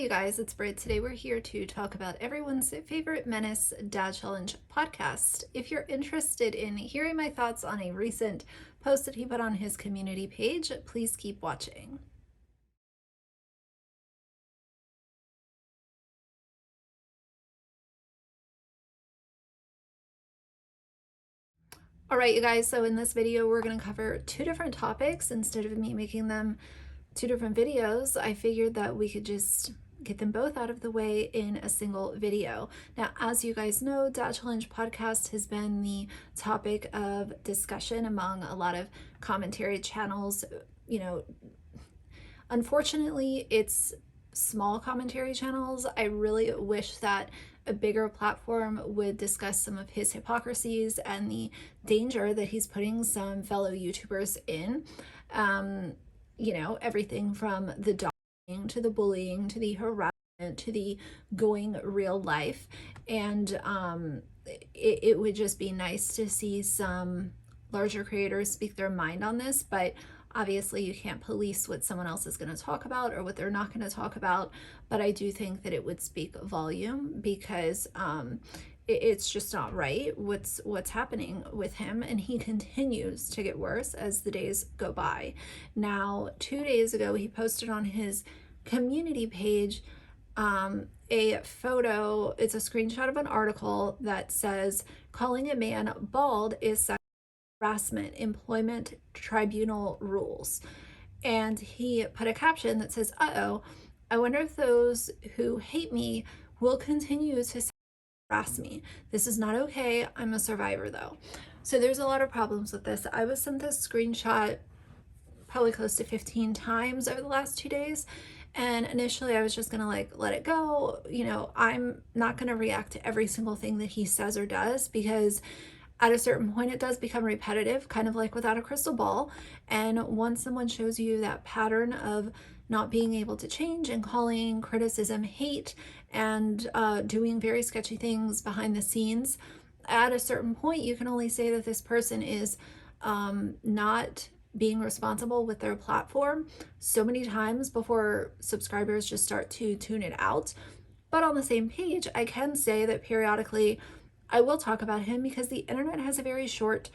Hey you guys, it's Brit. Today we're here to talk about everyone's favorite menace dad challenge podcast. If you're interested in hearing my thoughts on a recent post that he put on his community page, please keep watching. All right, you guys, so in this video, we're going to cover two different topics. Instead of me making them two different videos, I figured that we could just get them both out of the way in a single video. Now, as you guys know, Dad Challenge podcast has been the topic of discussion among a lot of commentary channels. Unfortunately, it's small commentary channels. I really wish that a bigger platform would discuss some of his hypocrisies and the danger that he's putting some fellow YouTubers in. Everything from the dogging to the bullying to the harassment to the going real life. And it would just be nice to see some larger creators speak their mind on this, but obviously you can't police what someone else is going to talk about or what they're not going to talk about. But I do think that it would speak volume because it's just not right what's happening with him, and he continues to get worse as the days go by. Now, 2 days ago, he posted on his community page a photo. It's a screenshot of an article that says calling a man bald is sexual harassment, employment tribunal rules. And he put a caption that says, "Uh-oh, I wonder if those who hate me will continue to harass me. This is not okay. I'm a survivor though." So there's a lot of problems with this. I was sent this screenshot probably close to 15 times over the last 2 days. And initially I was just gonna let it go. I'm not gonna react to every single thing that he says or does, because at a certain point it does become repetitive, kind of like Without a Crystal Ball. And once someone shows you that pattern of not being able to change and calling criticism hate and doing very sketchy things behind the scenes, at a certain point you can only say that this person is not being responsible with their platform so many times before subscribers just start to tune it out. But on the same page, I can say that periodically I will talk about him, because the internet has a very short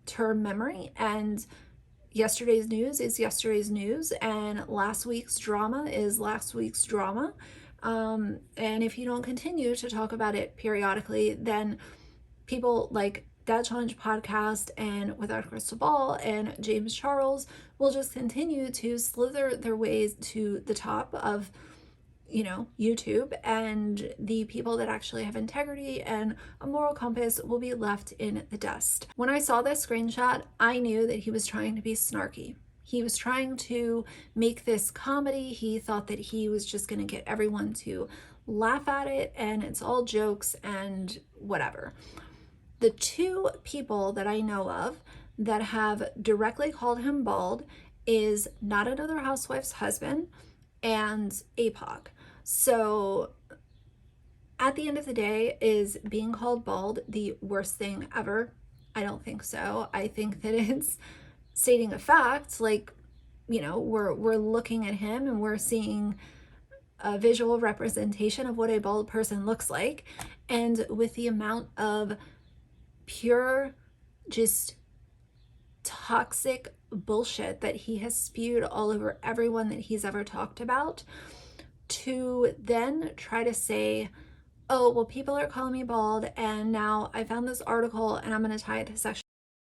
term memory, and yesterday's news is yesterday's news, and last week's drama is last week's drama. And if you don't continue to talk about it periodically, then people like Dad Challenge podcast and Without a Crystal Ball and James Charles will just continue to slither their ways to the top of YouTube, and the people that actually have integrity and a moral compass will be left in the dust. When I saw this screenshot, I knew that he was trying to be snarky. He was trying to make this comedy. He thought that he was just going to get everyone to laugh at it, and it's all jokes and whatever. The two people that I know of that have directly called him bald is Not Another Housewife's husband and Appalled. So at the end of the day, is being called bald the worst thing ever? I don't think so. I think that it's stating a fact. We're looking at him and we're seeing a visual representation of what a bald person looks like. And with the amount of pure, just toxic bullshit that he has spewed all over everyone that he's ever talked about, to then try to say, oh, well, people are calling me bald, and now I found this article and I'm going to tie it to sexual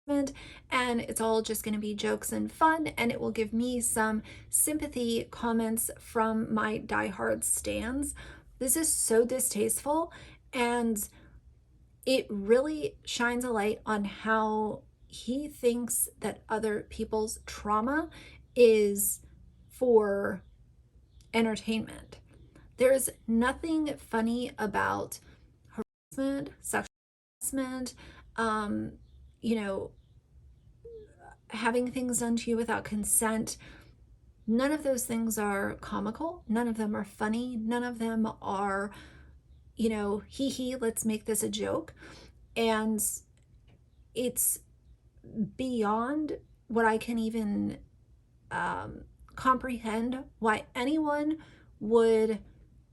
harassment, and it's all just going to be jokes and fun, and it will give me some sympathy comments from my diehard stans. This is so distasteful, and it really shines a light on how he thinks that other people's trauma is for entertainment. There's nothing funny about harassment, sexual harassment, having things done to you without consent. None of those things are comical. None of them are funny. None of them are, hee, let's make this a joke. And it's beyond what I can even comprehend why anyone would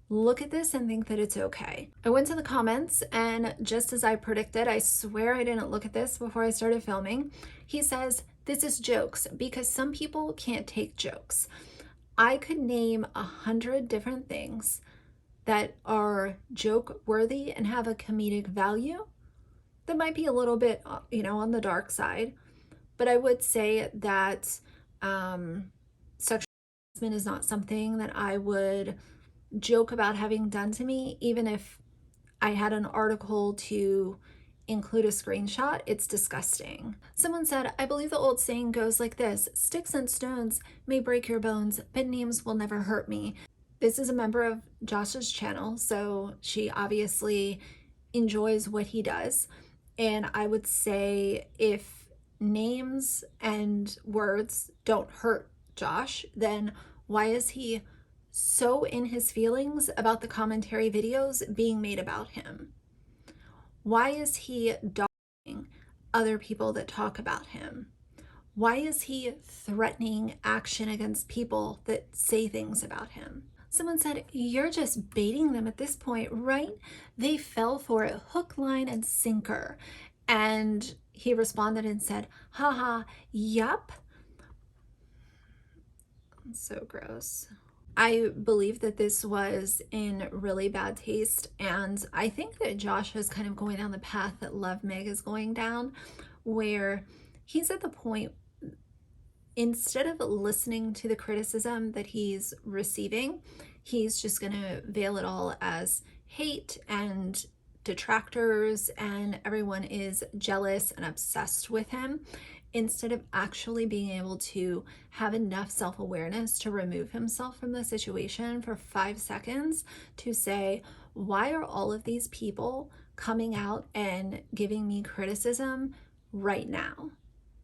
look at this and think that it's okay. I went to the comments, and just as I predicted, I swear I didn't look at this before I started filming. He says, this is jokes because some people can't take jokes. I could name 100 different things that are joke worthy and have a comedic value that might be a little bit, on the dark side. But I would say that sexual harassment is not something that I would joke about having done to me, even if I had an article to include a screenshot. It's disgusting. Someone said, I believe the old saying goes like this: sticks and stones may break your bones, but names will never hurt me. This is a member of Josh's channel, so she obviously enjoys what he does. And I would say if names and words don't hurt Josh, then why is he so in his feelings about the commentary videos being made about him? Why is he dogging other people that talk about him? Why is he threatening action against people that say things about him? Someone said, you're just baiting them at this point, right? They fell for it, hook, line, and sinker. And he responded and said, haha, yup. So gross. I believe that this was in really bad taste, and I think that Josh is kind of going down the path that Love Meg is going down, where he's at the point, instead of listening to the criticism that he's receiving, he's just going to veil it all as hate and detractors, and everyone is jealous and obsessed with him, instead of actually being able to have enough self-awareness to remove himself from the situation for 5 seconds to say, why are all of these people coming out and giving me criticism right now?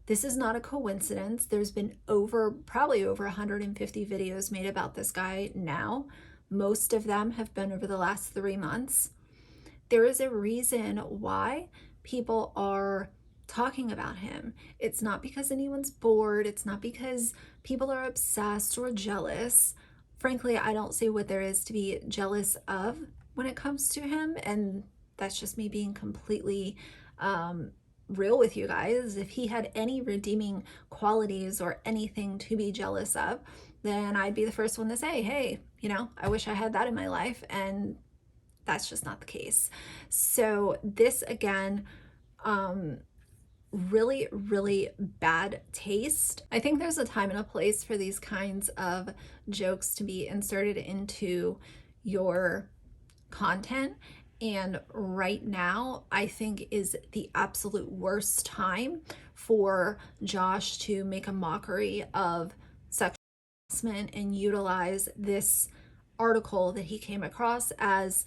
This is not a coincidence. There's been probably over 150 videos made about this guy now. Most of them have been over the last 3 months. There is a reason why people are talking about him. It's not because anyone's bored. It's not because people are obsessed or jealous. Frankly, I don't see what there is to be jealous of when it comes to him. And that's just me being completely real with you guys. If he had any redeeming qualities or anything to be jealous of, then I'd be the first one to say, hey, I wish I had that in my life. And that's just not the case. So this, again, really, really bad taste. I think there's a time and a place for these kinds of jokes to be inserted into your content. And right now, I think is the absolute worst time for Josh to make a mockery of sexual harassment and utilize this article that he came across as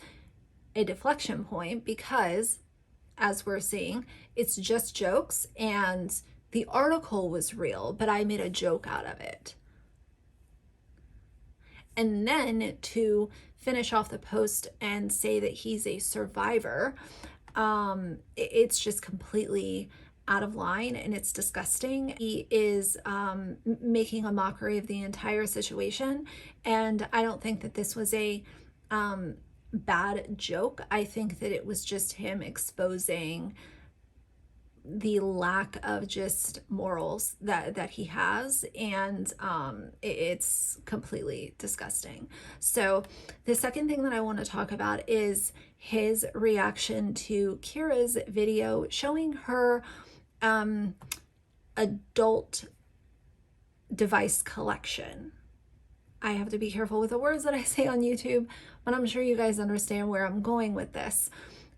a deflection point, because as we're seeing, it's just jokes, and the article was real, but I made a joke out of it. And then to finish off the post and say that he's a survivor, it's just completely out of line, and it's disgusting. He is making a mockery of the entire situation, and I don't think that this was a bad joke. I think that it was just him exposing the lack of just morals that he has, and it's completely disgusting. So the second thing that I want to talk about is his reaction to Kyra's video showing her adult device collection. I have to be careful with the words that I say on YouTube, but I'm sure you guys understand where I'm going with this.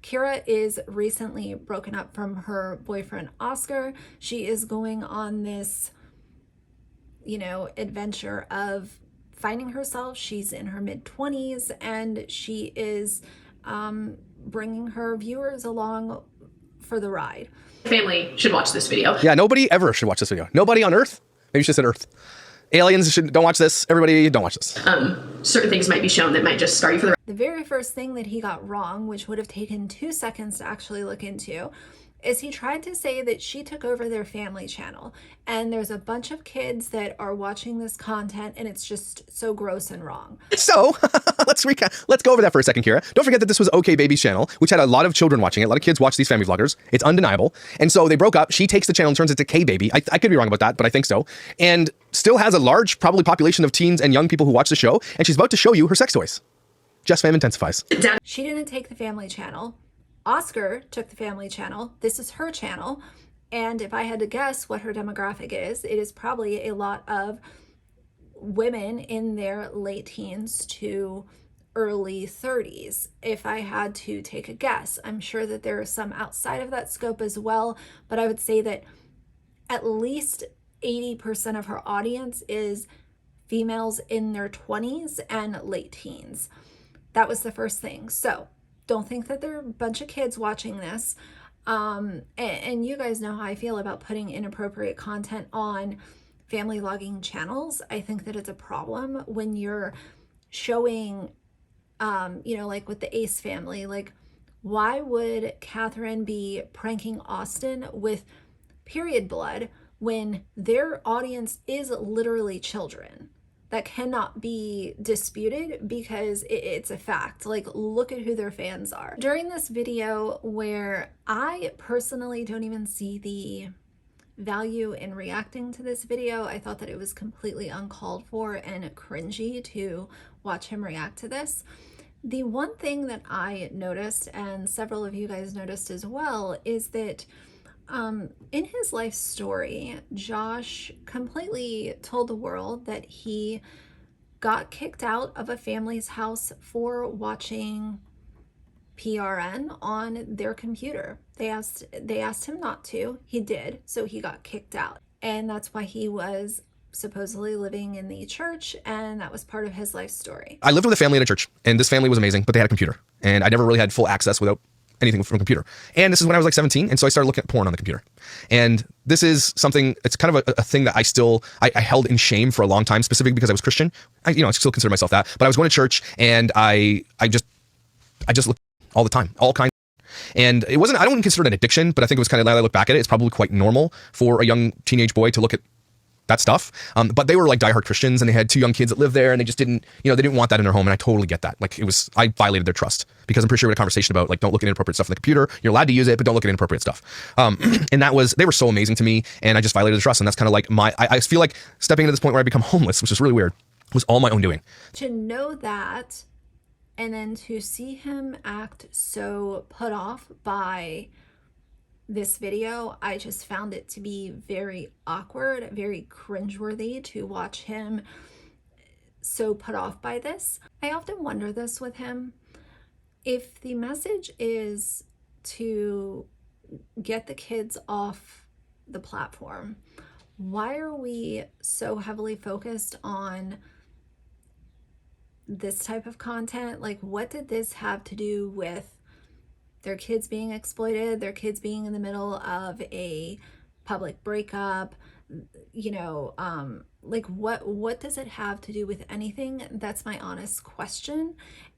Kyra is recently broken up from her boyfriend, Oscar. She is going on this, adventure of finding herself. She's in her mid-20s, and she is bringing her viewers along for the ride. Family should watch this video. Yeah, nobody ever should watch this video. Nobody on Earth. Maybe you should say Earth. Aliens don't watch this. Everybody don't watch this. Certain things might be shown that might just scar you for the very first thing that he got wrong, which would have taken 2 seconds to actually look into, is he tried to say that she took over their family channel and there's a bunch of kids that are watching this content and it's just so gross and wrong. So let's go over that for a second, Kyra. Don't forget that this was OK Baby's channel, which had a lot of children watching it. A lot of kids watch these family vloggers. It's undeniable. And so they broke up. She takes the channel and turns it to K Baby. I could be wrong about that, but I think so. And still has a large, probably population of teens and young people who watch the show. And she's about to show you her sex toys. Just fam intensifies. She didn't take the family channel. Oscar took the family channel. This is her channel. And if I had to guess what her demographic is, it is probably a lot of women in their late teens to early 30s. If I had to take a guess, I'm sure that there are some outside of that scope as well, but I would say that at least 80% of her audience is females in their 20s and late teens. That was the first thing. So don't think that there are a bunch of kids watching this. And you guys know how I feel about putting inappropriate content on family vlogging channels. I think that it's a problem when you're showing, like with the Ace family, like why would Catherine be pranking Austin with period blood when their audience is literally children? That cannot be disputed because it's a fact. Like, look at who their fans are. During this video, where I personally don't even see the value in reacting to this video, I thought that it was completely uncalled for and cringy to watch him react to this. The one thing that I noticed, and several of you guys noticed as well, is that in his life story, Josh completely told the world that he got kicked out of a family's house for watching PRN on their computer. They asked him not to. He did, so he got kicked out. And that's why he was supposedly living in the church, and that was part of his life story. I lived with a family in a church, and this family was amazing, but they had a computer, and I never really had full access without anything from a computer. And this is when I was like 17, and so I started looking at porn on the computer. And this is something, it's kind of a thing that I held in shame for a long time, specifically because I was Christian. I still consider myself that, but I was going to church, and I just looked all the time, all kinds. And it wasn't, I don't consider it an addiction, but I think it was kind of, now that I look back at it, it's probably quite normal for a young teenage boy to look at that stuff. But they were like diehard Christians, and they had two young kids that lived there, and they just didn't, they didn't want that in their home. And I totally get that. Like, I violated their trust, because I'm pretty sure we had a conversation about, like, don't look at inappropriate stuff on the computer. You're allowed to use it, but don't look at inappropriate stuff. And they were so amazing to me, and I just violated the trust. And that's kind of like I feel like stepping into this point where I become homeless, which is really weird, was all my own doing. To know that, and then to see him act so put off by this video, I just found it to be very awkward, very cringeworthy to watch him so put off by this. I often wonder this with him. If the message is to get the kids off the platform, why are we so heavily focused on this type of content? Like, what did this have to do with their kids being exploited, their kids being in the middle of a public breakup? Like, what does it have to do with anything? That's my honest question.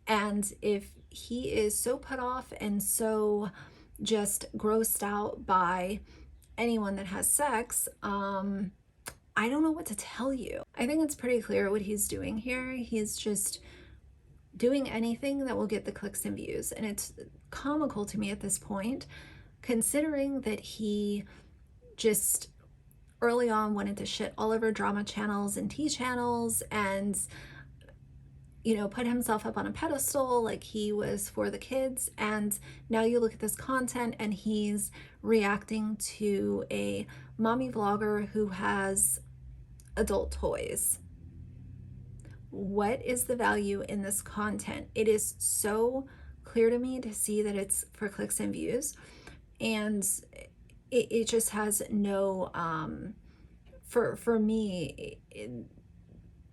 And if he is so put off and so just grossed out by anyone that has sex, I don't know what to tell you. I think it's pretty clear what he's doing here. He's just doing anything that will get the clicks and views. And it's comical to me at this point, considering that he just early on wanted to shit all over drama channels and tea channels and, put himself up on a pedestal like he was for the kids. And now you look at this content and he's reacting to a mommy vlogger who has adult toys. What is the value in this content? It is so clear to me to see that it's for clicks and views, and it just has no for me,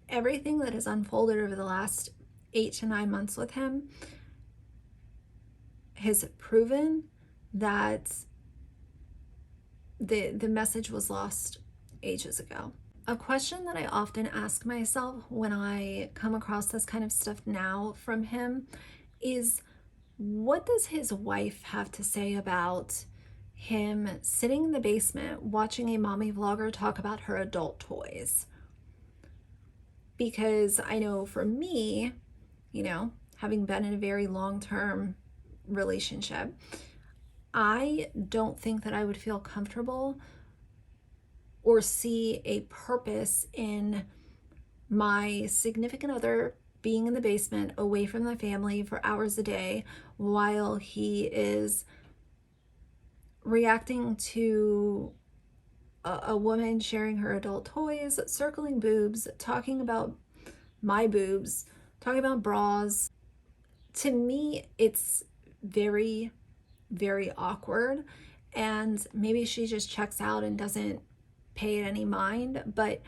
everything that has unfolded over the last 8 to 9 months with him has proven that the message was lost ages ago. A question that I often ask myself when I come across this kind of stuff now from him is, what does his wife have to say about him sitting in the basement watching a mommy vlogger talk about her adult toys. Because I know for me, you know, having been in a very long-term relationship, I don't think that I would feel comfortable or see a purpose in my significant other being in the basement away from the family for hours a day while he is reacting to a woman sharing her adult toys, circling boobs, talking about my boobs, talking about bras. To me, it's very, very awkward. And maybe she just checks out and doesn't pay it any mind. But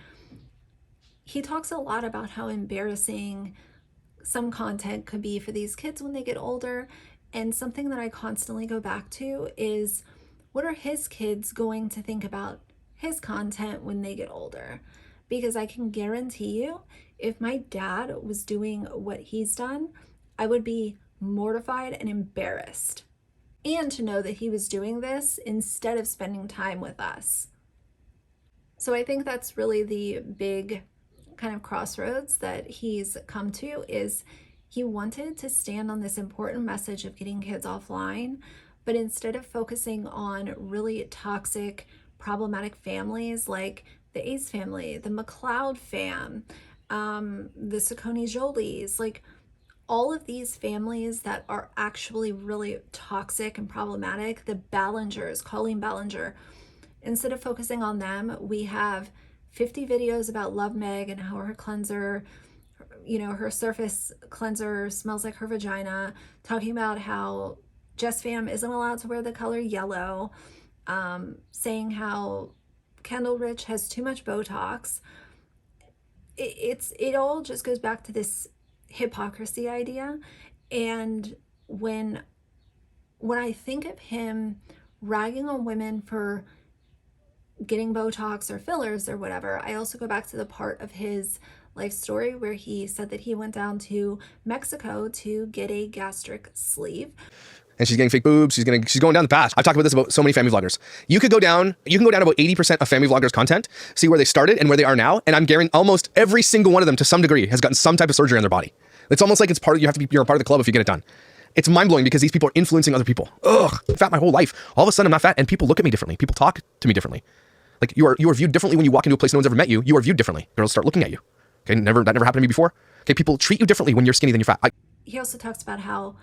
he talks a lot about how embarrassing some content could be for these kids when they get older. And something that I constantly go back to is, what are his kids going to think about his content when they get older? Because I can guarantee you, if my dad was doing what he's done, I would be mortified and embarrassed. And to know that he was doing this instead of spending time with us. So I think that's really the big kind of crossroads that he's come to, is he wanted to stand on this important message of getting kids offline, but instead of focusing on really toxic, problematic families like the Ace family, the McLeod fam, the Saccone Jolies, like all of these families that are actually really toxic and problematic, the Ballingers, Colleen Ballinger, instead of focusing on them, we have 50 videos about Love Meg and how her cleanser, you know, her surface cleanser smells like her vagina, talking about how Jess Fam isn't allowed to wear the color yellow, saying how Kendall Rich has too much Botox. It all just goes back to this hypocrisy idea. And when I think of him ragging on women for getting Botox or fillers or whatever, I also go back to the part of his life story where he said that he went down to Mexico to get a gastric sleeve. And she's getting fake boobs. She's going down the path. I've talked about this about so many family vloggers. You can go down about 80% of family vloggers' content, see where they started and where they are now. And I'm guaranteeing almost every single one of them, to some degree, has gotten some type of surgery on their body. It's almost like it's part of, you're a part of the club if you get it done. It's mind blowing because these people are influencing other people. Ugh, I'm fat my whole life. All of a sudden I'm not fat, and people look at me differently. People talk to me differently. Like you are viewed differently when you walk into a place no one's ever met you. You are viewed differently. Girls start looking at you. Okay, that never happened to me before. Okay, people treat you differently when you're skinny than you're fat. He also talks about how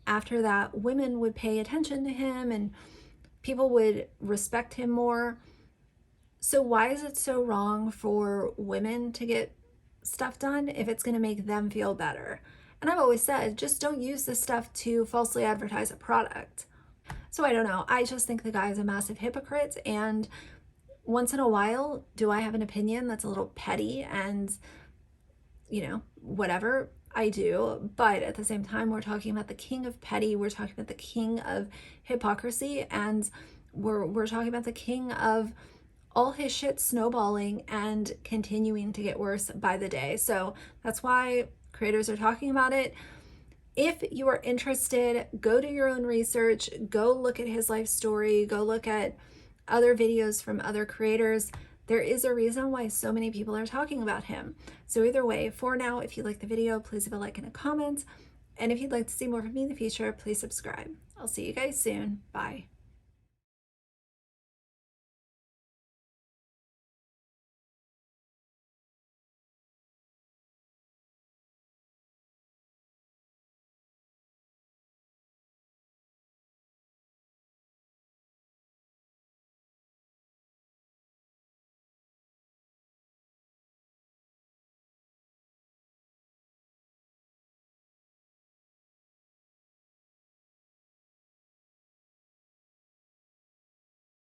after that, women would pay attention to him and people would respect him more. So why is it so wrong for women to get stuff done if it's going to make them feel better? And I've always said, just don't use this stuff to falsely advertise a product. So I don't know. I just think the guy is a massive hypocrite. And once in a while, do I have an opinion that's a little petty and, you know, whatever? I do, but at the same time, we're talking about the king of petty, we're talking about the king of hypocrisy, and we're talking about the king of all his shit snowballing and continuing to get worse by the day. So that's why creators are talking about it. If you are interested, go do your own research, go look at his life story, go look at other videos from other creators. There is a reason why so many people are talking about him. So either way, for now, if you like the video, please leave a like and a comment. And if you'd like to see more from me in the future, please subscribe. I'll see you guys soon. Bye.